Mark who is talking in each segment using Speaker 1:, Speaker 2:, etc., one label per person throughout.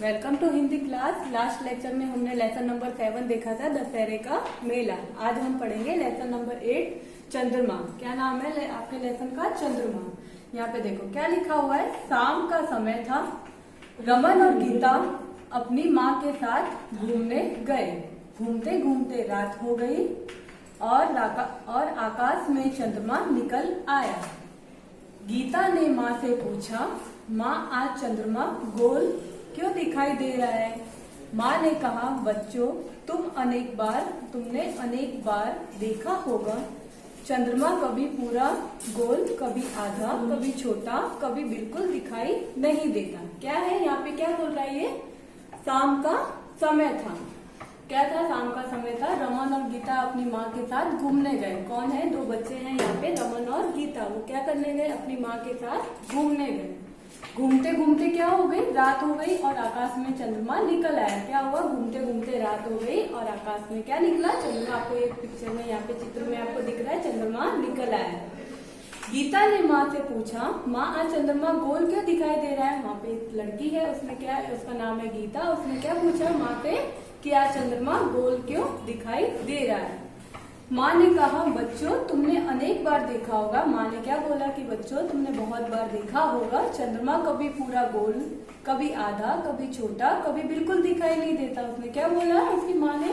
Speaker 1: Welcome to Hindi class. Last lecture में हमने lesson number 7 देखा था, दशहरे का मेला। आज हम पढ़ेंगे लेसन नंबर 8 चंद्रमा। क्या नाम है आपके लेसन का? चंद्रमा। यहाँ पे देखो क्या लिखा हुआ है। शाम का समय था, रमन और गीता अपनी माँ के साथ घूमने गए। घूमते घूमते रात हो गई और आकाश में चंद्रमा निकल आया। गीता ने माँ से पूछा, माँ आज चंद्रमा गोल क्यों दिखाई दे रहा है? माँ ने कहा, बच्चों तुमने अनेक बार देखा होगा, चंद्रमा कभी पूरा गोल, कभी आधा, कभी छोटा, कभी बिल्कुल दिखाई नहीं देता। क्या है यहाँ पे? क्या बोल रहा है ये? शाम का समय था। क्या था? शाम का समय था। रमन और गीता अपनी माँ के साथ घूमने गए। कौन है? दो बच्चे हैं यहाँ पे, रमन और गीता। वो क्या करने गए? अपनी माँ के साथ घूमने गए। घूमते घूमते क्या हो गई? रात हो गई और आकाश में चंद्रमा निकल आया। क्या हुआ? घूमते घूमते रात हो गई और आकाश में क्या निकला? चंद्रमा। आपको एक पिक्चर में यहाँ पे चित्र में आपको दिख रहा है, चंद्रमा निकल आया। गीता ने माँ से पूछा, माँ आज चंद्रमा गोल क्यों दिखाई दे रहा है? वहाँ पे एक लड़की है, उसने क्या है, उसका नाम है गीता। उसने क्या पूछा माँ से कि आज चंद्रमा गोल क्यों दिखाई दे रहा है? माँ ने कहा, बच्चों तुमने अनेक बार देखा होगा। माँ ने क्या बोला कि बच्चों तुमने बहुत बार देखा होगा, चंद्रमा कभी पूरा गोल, कभी आधा, कभी छोटा, कभी बिल्कुल दिखाई नहीं देता। उसने क्या बोला उसकी माँ ने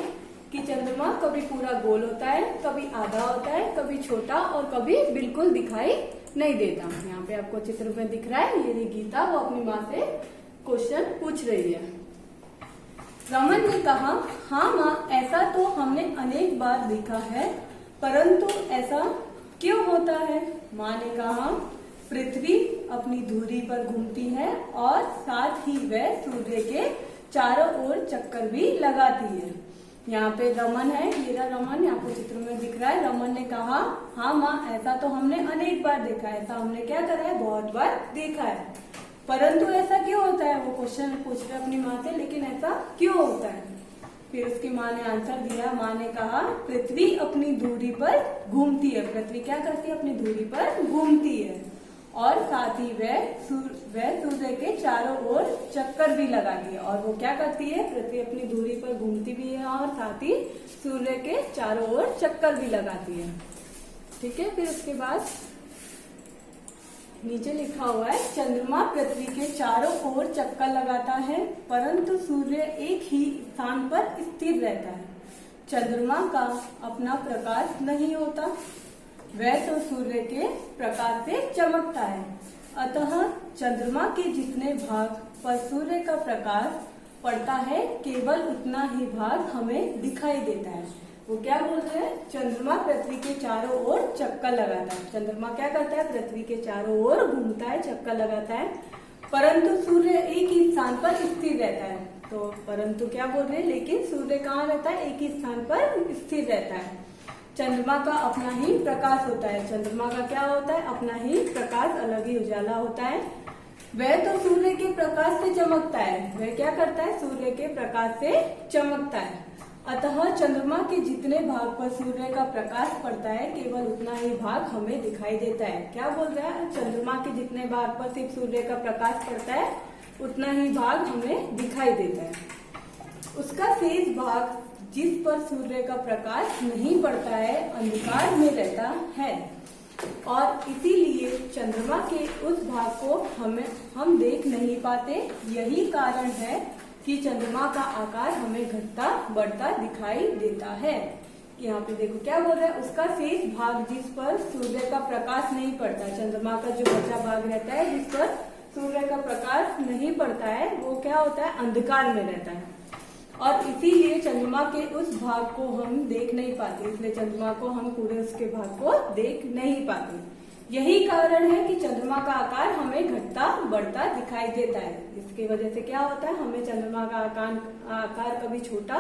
Speaker 1: कि चंद्रमा कभी पूरा गोल होता है, कभी आधा होता है, कभी छोटा और कभी बिल्कुल दिखाई नहीं देता। यहाँ पे आपको चित्र में दिख रहा है, ये गीता वो अपनी माँ से क्वेश्चन पूछ रही है। रमन ने कहा, हाँ माँ, ऐसा तो हमने अनेक बार देखा है, परंतु ऐसा क्यों होता है? माँ ने कहा, पृथ्वी अपनी धुरी पर घूमती है और साथ ही वह सूर्य के चारों ओर चक्कर भी लगाती है। यहाँ पे रमन है, ये रमन आपको चित्र में दिख रहा है। रमन ने कहा, हाँ माँ, ऐसा तो हमने अनेक बार देखा है, ऐसा हमने क्या करा है? बहुत बार देखा है, परंतु ऐसा क्यों होता है? वो क्वेश्चन पूछ रहे अपनी माँ से, लेकिन ऐसा क्यों होता है? फिर उसकी माँ ने आंसर दिया। माँ ने कहा, पृथ्वी अपनी धुरी पर घूमती है। पृथ्वी क्या करती है? अपनी धुरी पर घूमती है और साथ ही वह सूर्य के चारों ओर चक्कर भी लगाती है। और वो क्या करती है? पृथ्वी अपनी धुरी पर घूमती भी है और साथ ही सूर्य के चारों ओर चक्कर भी लगाती है। ठीक है। फिर उसके बाद नीचे लिखा हुआ है, चंद्रमा पृथ्वी के चारों ओर चक्कर लगाता है, परंतु सूर्य एक ही स्थान पर स्थिर रहता है। चंद्रमा का अपना प्रकाश नहीं होता, वह तो सूर्य के प्रकाश से चमकता है। अतः चंद्रमा के जितने भाग पर सूर्य का प्रकाश पड़ता है, केवल उतना ही भाग हमें दिखाई देता है। वो क्या बोल रहे हैं? चंद्रमा पृथ्वी के चारों ओर चक्कर लगाता है। चंद्रमा क्या करता है? पृथ्वी के चारों ओर घूमता है, चक्कर लगाता है, परंतु सूर्य एक ही स्थान पर स्थिर रहता है। तो परंतु क्या बोल रहे हैं? लेकिन सूर्य कहाँ रहता है? एक ही स्थान पर स्थिर रहता है। चंद्रमा का अपना ही प्रकाश होता है। चंद्रमा का क्या होता है? अपना ही प्रकाश, अलग ही उजाला होता है। वह तो सूर्य के प्रकाश से चमकता है। वह क्या करता है? सूर्य के प्रकाश से चमकता है। अतः चंद्रमा के जितने भाग पर सूर्य का प्रकाश पड़ता है, केवल उतना ही भाग हमें दिखाई देता है। क्या बोल रहा है? चंद्रमा के जितने भाग पर सिर्फ सूर्य का प्रकाश पड़ता है, उतना ही भाग हमें दिखाई देता है। उसका शेष भाग जिस पर सूर्य का प्रकाश नहीं पड़ता है, अंधकार में रहता है और इसीलिए चंद्रमा के उस भाग को हम देख नहीं पाते। यही कारण है कि चंद्रमा का आकार हमें घटता बढ़ता दिखाई देता है। यहाँ पे देखो क्या बोल रहा है? उसका शेष भाग जिस पर सूर्य का प्रकाश नहीं पड़ता, चंद्रमा का जो बचा भाग रहता है जिस पर सूर्य का प्रकाश नहीं पड़ता है, वो क्या होता है? अंधकार में रहता है और इसीलिए चंद्रमा के उस भाग को हम देख नहीं पाते। इसलिए चंद्रमा को हम पूरे उसके भाग को देख नहीं पाते। यही कारण है कि चंद्रमा का आकार हमें घटता बढ़ता दिखाई देता है। इसकी वजह से क्या होता है? हमें चंद्रमा का आकार कभी छोटा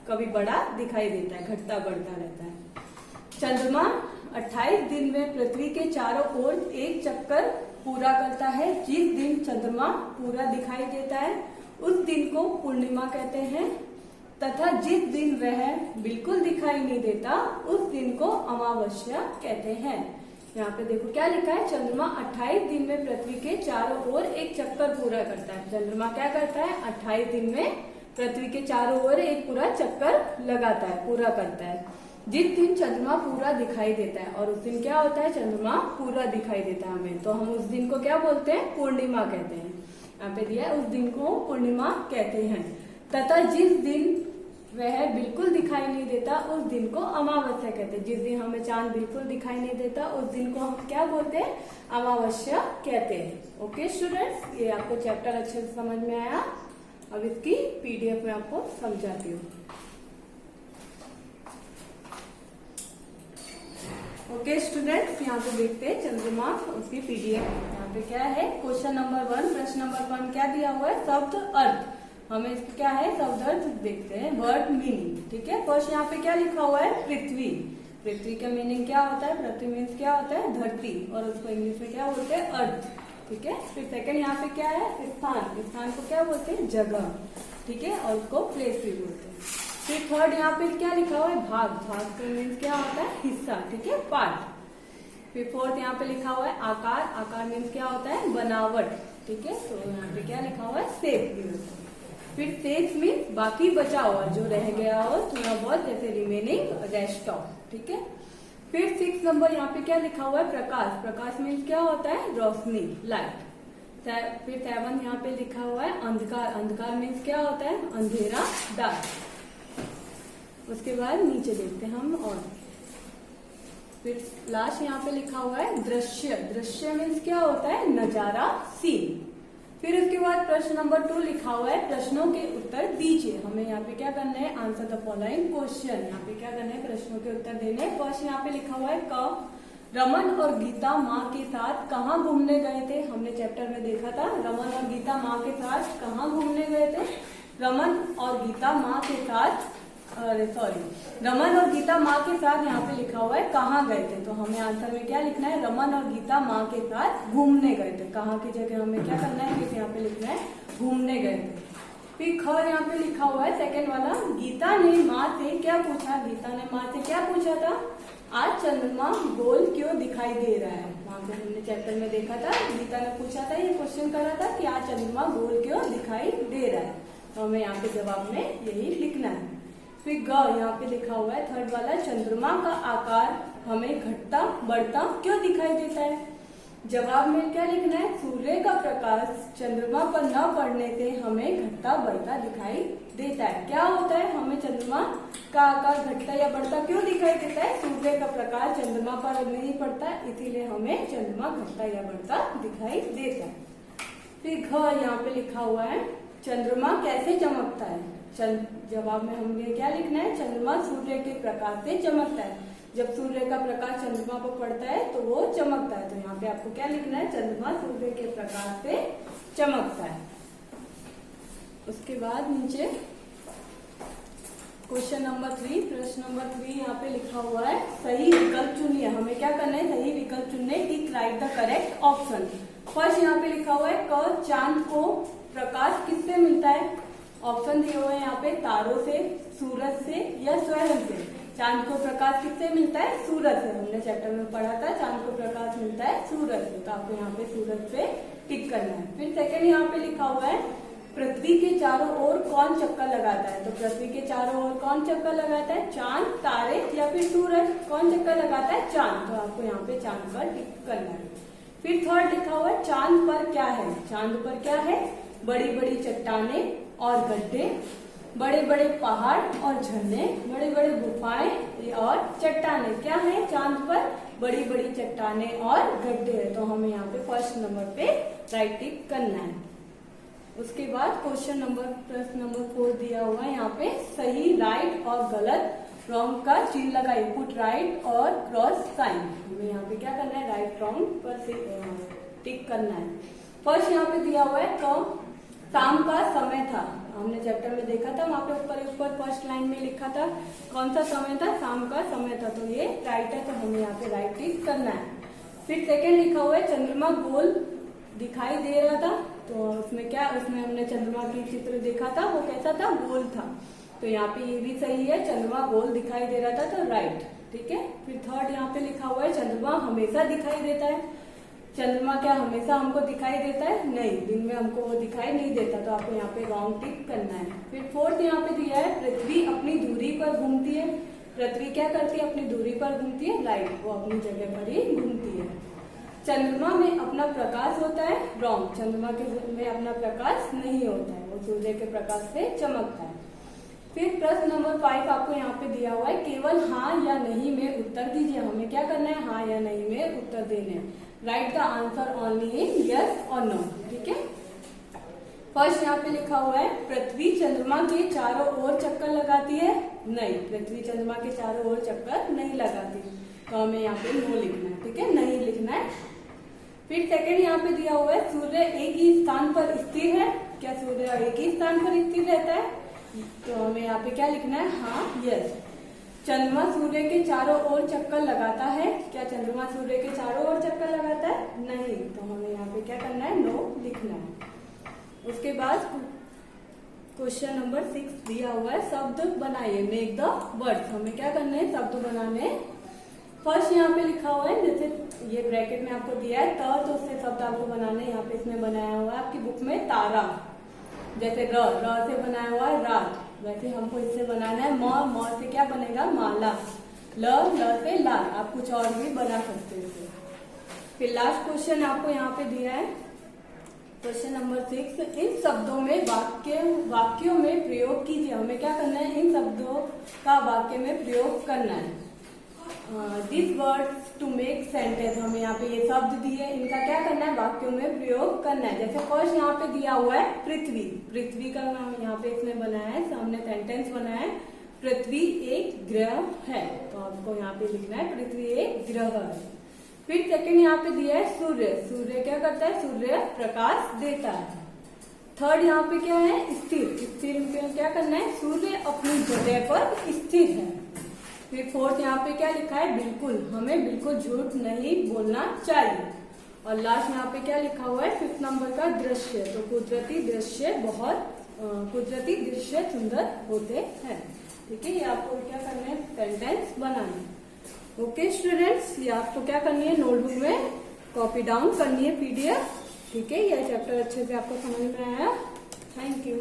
Speaker 1: कभी बड़ा दिखाई देता है, घटता बढ़ता रहता है। चंद्रमा 28 दिन में पृथ्वी के चारों ओर एक चक्कर पूरा करता है। जिस दिन चंद्रमा पूरा दिखाई देता है, उस दिन को पूर्णिमा कहते हैं, तथा जिस दिन वह बिल्कुल दिखाई नहीं देता, उस दिन को अमावस्या कहते हैं। यहाँ पे देखो क्या लिखा है, चंद्रमा 28 दिन में पृथ्वी के चारों ओर एक चक्कर पूरा करता है। चंद्रमा क्या करता है, 28 दिन में पृथ्वी के चारों ओर एक पूरा चक्कर लगाता है, पूरा करता है। जिस दिन चंद्रमा पूरा दिखाई देता है, और उस दिन क्या होता है, चंद्रमा पूरा दिखाई देता है हमें, तो हम उस दिन को क्या बोलते हैं, पूर्णिमा कहते हैं। यहाँ पे दिया है उस दिन को पूर्णिमा कहते हैं। तथा जिस दिन वह बिल्कुल दिखाई नहीं देता उस दिन को अमावस्या कहते हैं। जिस दिन हमें चांद बिल्कुल दिखाई नहीं देता उस दिन को हम क्या बोलते हैं, अमावस्या कहते हैं। ओके स्टूडेंट्स, ये आपको चैप्टर अच्छे से समझ में आया। अब इसकी पीडीएफ में आपको समझाती हूँ। ओके स्टूडेंट्स, यहाँ पे देखते हैं चंद्रमा, उसकी पीडीएफ। यहाँ पे क्या है, क्वेश्चन नंबर 1, प्रश्न नंबर 1 क्या दिया हुआ है, शब्द अर्थ। हमें इसका क्या है, शब्द अर्थ देखते हैं, वर्ड मीनिंग। ठीक है, फर्स्ट यहाँ पे क्या लिखा हुआ है, पृथ्वी। पृथ्वी का मीनिंग क्या होता है, पृथ्वी मीन्स क्या होता है, धरती, और उसको इंग्लिश में क्या बोलते हैं, अर्थ। ठीक है, फिर सेकंड यहाँ पे क्या है, स्थान। स्थान को क्या बोलते हैं, जगह। ठीक है, और उसको प्लेस भी बोलते हैं। फिर थर्ड यहाँ पे क्या लिखा हुआ है, भाग। भाग का मीन्स क्या होता है, हिस्सा। ठीक है, पार्ट। फिर फोर्थ यहाँ पे लिखा हुआ है आकार। आकार मीन्स क्या होता है, बनावट। ठीक है, तो यहाँ पे क्या लिखा हुआ है, शेप। फिर शेष मीन्स बाकी बचा हुआ, जो रह गया हो थोड़ा बहुत, जैसे रिमेनिंग, रेस्ट ऑफ। ठीक है, फिर 6 नंबर यहाँ पे क्या लिखा हुआ है, प्रकाश। प्रकाश मीन्स क्या होता है, रोशनी, लाइट। फिर 7 यहाँ पे लिखा हुआ है अंधकार। अंधकार मीन्स क्या होता है, अंधेरा, डार्क। उसके बाद नीचे देखते हैं हम, और फिर लास्ट यहाँ पे लिखा हुआ है दृश्य। दृश्य मीन्स क्या होता है, नजारा, सीन। फिर उसके बाद प्रश्न नंबर 2 लिखा हुआ है प्रश्नों के उत्तर दीजिए। हमें यहाँ पे क्या करना है, आंसर द फॉलोइंग क्वेश्चन। यहाँ पे क्या करना है, प्रश्नों के उत्तर देने। फर्स्ट यहाँ पे लिखा हुआ है क, रमन और गीता माँ के साथ कहाँ घूमने गए थे। हमने चैप्टर में देखा था, रमन और गीता माँ के साथ कहाँ घूमने गए थे। रमन और गीता माँ के साथ, रमन और गीता माँ के साथ यहाँ पे लिखा हुआ है कहाँ गए थे, तो हमें आंसर में क्या लिखना है, रमन और गीता माँ के साथ घूमने गए थे। कहाँ की जगह हमें क्या करना है, फिर यहाँ पे लिखना है घूमने गए थे। फिर ख यहाँ पे लिखा हुआ है सेकंड वाला, गीता ने माँ से क्या पूछा। गीता ने माँ से क्या पूछा था, आज चंद्रमा गोल क्यों दिखाई दे रहा है। वहां पे हमने चैप्टर में देखा था, गीता ने पूछा था, ये क्वेश्चन करा था कि आज चंद्रमा गोल क्यों दिखाई दे रहा है, तो हमें यहाँ पे जवाब में यही लिखना है। फिर ग यहाँ पे लिखा हुआ है थर्ड वाला, चंद्रमा का आकार हमें घटता बढ़ता क्यों दिखाई देता है। जवाब में क्या लिखना है, सूर्य का प्रकाश चंद्रमा पर न पड़ने से हमें घटता बढ़ता दिखाई देता है। क्या होता है, हमें चंद्रमा का आकार घटता या बढ़ता क्यों दिखाई देता है, सूर्य का प्रकाश चंद्रमा पर नहीं पड़ता, इसीलिए हमें चंद्रमा घटता या बढ़ता दिखाई देता है। फिर घ यहाँ पे लिखा हुआ है, चंद्रमा कैसे चमकता है। जवाब में हमें क्या लिखना है, चंद्रमा सूर्य के प्रकाश से चमकता है। जब सूर्य का प्रकाश चंद्रमा पर पड़ता है तो वो चमकता है, तो यहाँ पे आपको क्या लिखना है, चंद्रमा सूर्य के प्रकाश से चमकता है। उसके बाद नीचे क्वेश्चन नंबर 3, प्रश्न नंबर 3 यहाँ पे लिखा हुआ है सही विकल्प चुनिए। हमें क्या करना है, सही विकल्प चुनने, टिक right the correct option. First यहाँ पे लिखा हुआ है क, चांद को प्रकाश किससे मिलता है। ऑप्शन दिए हुए हैं यहाँ पे, तारों से, सूरज से या स्वयं से। चांद को प्रकाश किससे मिलता है, सूरज से। हमने चैप्टर में पढ़ा था चांद को प्रकाश मिलता है सूरज से, तो आपको यहाँ पे सूरज पे टिक करना है। फिर सेकंड यहाँ पे लिखा हुआ है पृथ्वी के चारों ओर कौन चक्कर लगाता है। तो पृथ्वी के चारों ओर कौन चक्कर लगाता है, चांद, तारे या फिर सूरज। कौन चक्कर लगाता है, चांद, तो आपको यहाँ पे चांद पर टिक करना है। फिर थर्ड लिखा हुआ है चांद पर क्या है। चांद पर क्या है, बड़ी बड़ी चट्टाने और गड्ढे, बड़े बड़े पहाड़ और झरने, बड़े बड़े गुफाएं और चट्टाने। क्या है चांद पर, बड़ी बड़ी चट्टाने और गड्ढे है, तो हमें यहाँ पे फर्स्ट नंबर पे राइट टिक करना है। उसके बाद क्वेश्चन नंबर प्रश्न नंबर 4 दिया हुआ है यहाँ पे, सही, राइट और गलत, रॉन्ग का चिन्ह लगाइए, पुट राइट और क्रॉस साइन। हमें यहाँ पे क्या करना है, राइट रॉन्ग पर टिक करना है। फर्स्ट यहाँ पे दिया हुआ है क, शाम का समय था। हमने चैप्टर में देखा था, वहां पे ऊपर फर्स्ट लाइन में लिखा था कौन सा समय था, शाम का समय था, तो ये राइट है, तो हमें यहाँ पे राइट टिक करना है। फिर सेकंड लिखा हुआ है चंद्रमा गोल दिखाई दे रहा था, तो उसमें क्या, उसमें हमने चंद्रमा की चित्र देखा था, वो कैसा था, गोल था, तो यहाँ पे ये भी सही है, चंद्रमा गोल दिखाई दे रहा था, तो राइट। ठीक है। फिर थर्ड यहाँ पे लिखा हुआ है चंद्रमा हमेशा दिखाई देता है। चंद्रमा क्या हमेशा हमको दिखाई देता है? नहीं, दिन में हमको वो दिखाई नहीं देता, तो आपको यहाँ पे रॉन्ग टिक करना है। फिर फोर्थ यहाँ पे दिया है पृथ्वी अपनी दूरी पर घूमती है। पृथ्वी क्या करती है? अपनी दूरी पर घूमती है, राइट, वो अपनी जगह पर ही घूमती है। चंद्रमा में अपना प्रकाश होता है, रॉन्ग, चंद्रमा के में अपना प्रकाश नहीं होता है, वो सूर्य के प्रकाश से चमकता है। फिर प्रश्न नंबर 5 आपको यहाँ पे दिया हुआ है, केवल हाँ या नहीं में उत्तर दीजिए। हमें क्या करना है? हाँ या नहीं में उत्तर देने हैं। Right the answer only in yes और नो, ठीक है। फर्स्ट यहाँ पे लिखा हुआ है पृथ्वी चंद्रमा के चारों ओर चक्कर लगाती है। नहीं, पृथ्वी चंद्रमा के चारों ओर चक्कर नहीं लगाती, तो हमें यहाँ पे नो लिखना है, ठीक है, नहीं लिखना है। फिर सेकंड यहाँ पे दिया हुआ है सूर्य एक ही स्थान पर स्थिर है। क्या सूर्य एक ही स्थान पर स्थिर रहता है? तो हमें यहाँ पे क्या लिखना है? हाँ, यस। चंद्रमा सूर्य के चारों ओर चक्कर लगाता है। क्या चंद्रमा सूर्य के चारों ओर चक्कर लगाता है? नहीं, तो हमें यहाँ पे क्या करना है? नो लिखना है। उसके बाद क्वेश्चन नंबर 6 दिया हुआ है शब्द बनाइए, मेक द वर्ड्स। हमें क्या करना है? शब्द बनाने। फर्स्ट यहाँ पे लिखा हुआ है, जैसे ये ब्रैकेट में आपको दिया है तो उससे शब्द आपको बनाने, यहाँ पे इसमें बनाया हुआ है आपकी बुक में तारा। जैसे र से बनाया हुआ है रात, वैसे हमको इससे बनाना है म से क्या बनेगा? माला। ल से लाल, आप कुछ और भी बना सकते हो। फिर लास्ट क्वेश्चन आपको यहाँ पे दिया है क्वेश्चन नंबर 6, इन शब्दों में वाक्यों में प्रयोग कीजिए। हमें क्या करना है? इन शब्दों का वाक्य में प्रयोग करना है। This words to make sentence, हमें यहाँ पे ये शब्द दिए, इनका क्या करना है? वाक्यों में प्रयोग करना है। जैसे फर्स्ट यहाँ पे दिया हुआ है पृथ्वी, पृथ्वी का नाम यहाँ पे इसने बनाया है, सामने सेंटेंस बनाया है पृथ्वी एक ग्रह है, तो आपको यहाँ पे लिखना है पृथ्वी एक ग्रह है। फिर सेकंड यहाँ पे दिया है सूर्य, सूर्य क्या करता है? सूर्य प्रकाश देता है। थर्ड यहाँ पे क्या है? स्थिर, स्थिर में क्या करना है? सूर्य अपनी जगह पर स्थिर है। फिर फोर्थ यहाँ पे क्या लिखा है? बिल्कुल, हमें बिल्कुल झूठ नहीं बोलना चाहिए। और लास्ट यहाँ पे क्या लिखा हुआ है? 5th नंबर का दृश्य, तो कुदरती दृश्य सुंदर होते हैं, ठीक है। ये आपको क्या करना है? सेंटेंस बनाना। ओके स्टूडेंट्स, ये आपको क्या करनी है? नोटबुक में कॉपी डाउन करनी है PDF, ठीक है। यह चैप्टर अच्छे से आपको समझ में आया? Thank you.